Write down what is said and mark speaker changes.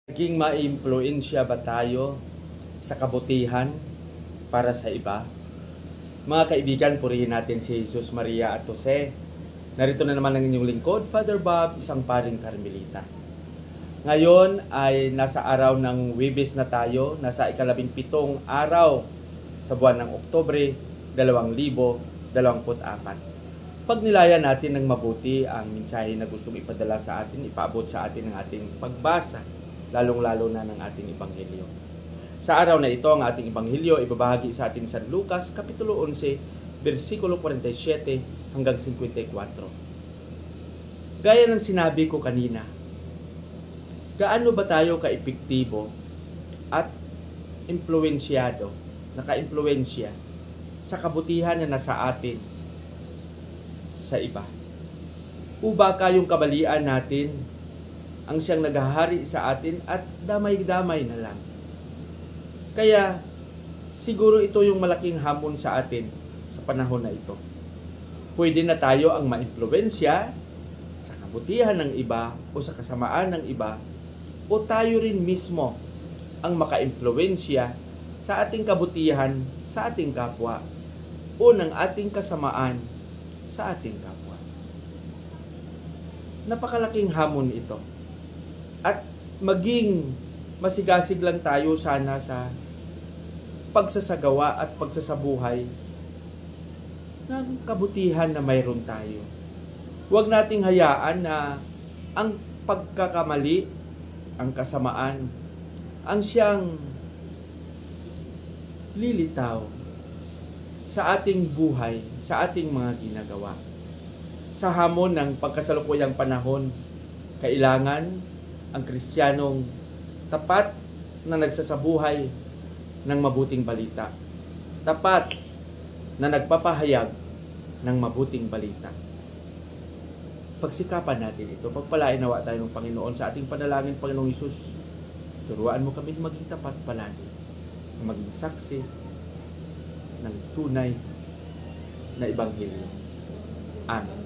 Speaker 1: Naging maimpluwensya ba tayo sa kabutihan para sa iba? Mga kaibigan, purihin natin si Jesus, Maria at Jose. Narito na naman ang inyong lingkod, Father Bob, isang paring Karmelita. Ngayon ay nasa araw ng Huwebes na tayo, nasa ika-17 araw sa buwan ng Oktubre, 2024. Pagnilayan natin ng mabuti ang mensahe na gustong ipadala sa atin, ipaabot sa atin ng ating pagbasa, lalong-lalo na ng ating Ebanghelyo. Sa araw na ito, ang ating Ebanghelyo ibabahagi sa atin sa Lucas, Kapitulo 11, versikulo 47 hanggang 54. Gaya ng sinabi ko kanina, gaano ba tayo ka-epektibo at impluwensyado, naka-impluwensya sa kabutihan na nasa atin sa iba? O baka yung kabalian natin ang siyang naghahari sa atin at damay-damay na lang? Kaya siguro ito yung malaking hamon sa atin sa panahon na ito. Pwede na tayo ang maimpluwensya sa kabutihan ng iba o sa kasamaan ng iba, o tayo rin mismo ang makaimpluwensya sa ating kabutihan sa ating kapwa o ng ating kasamaan sa ating kapwa. Napakalaking hamon ito. At maging masigasig lang tayo sana sa pagsasagawa at pagsasabuhay ng kabutihan na mayroon tayo. Huwag nating hayaan na ang pagkakamali, ang kasamaan, ang siyang lilitaw sa ating buhay, sa ating mga ginagawa. Sa hamon ng pagkasalukuyang panahon, kailangan ang Kristiyanong tapat na nagsasabuhay ng mabuting balita. Tapat na nagpapahayag ng mabuting balita. Pagsikapan natin ito. Pagpalain nawa tayo ng Panginoon sa ating panalangin, Panginoong Hesus. Turuan mo kami maging tapat palagi, maging saksi ng tunay na Ebanghelyo. Amen.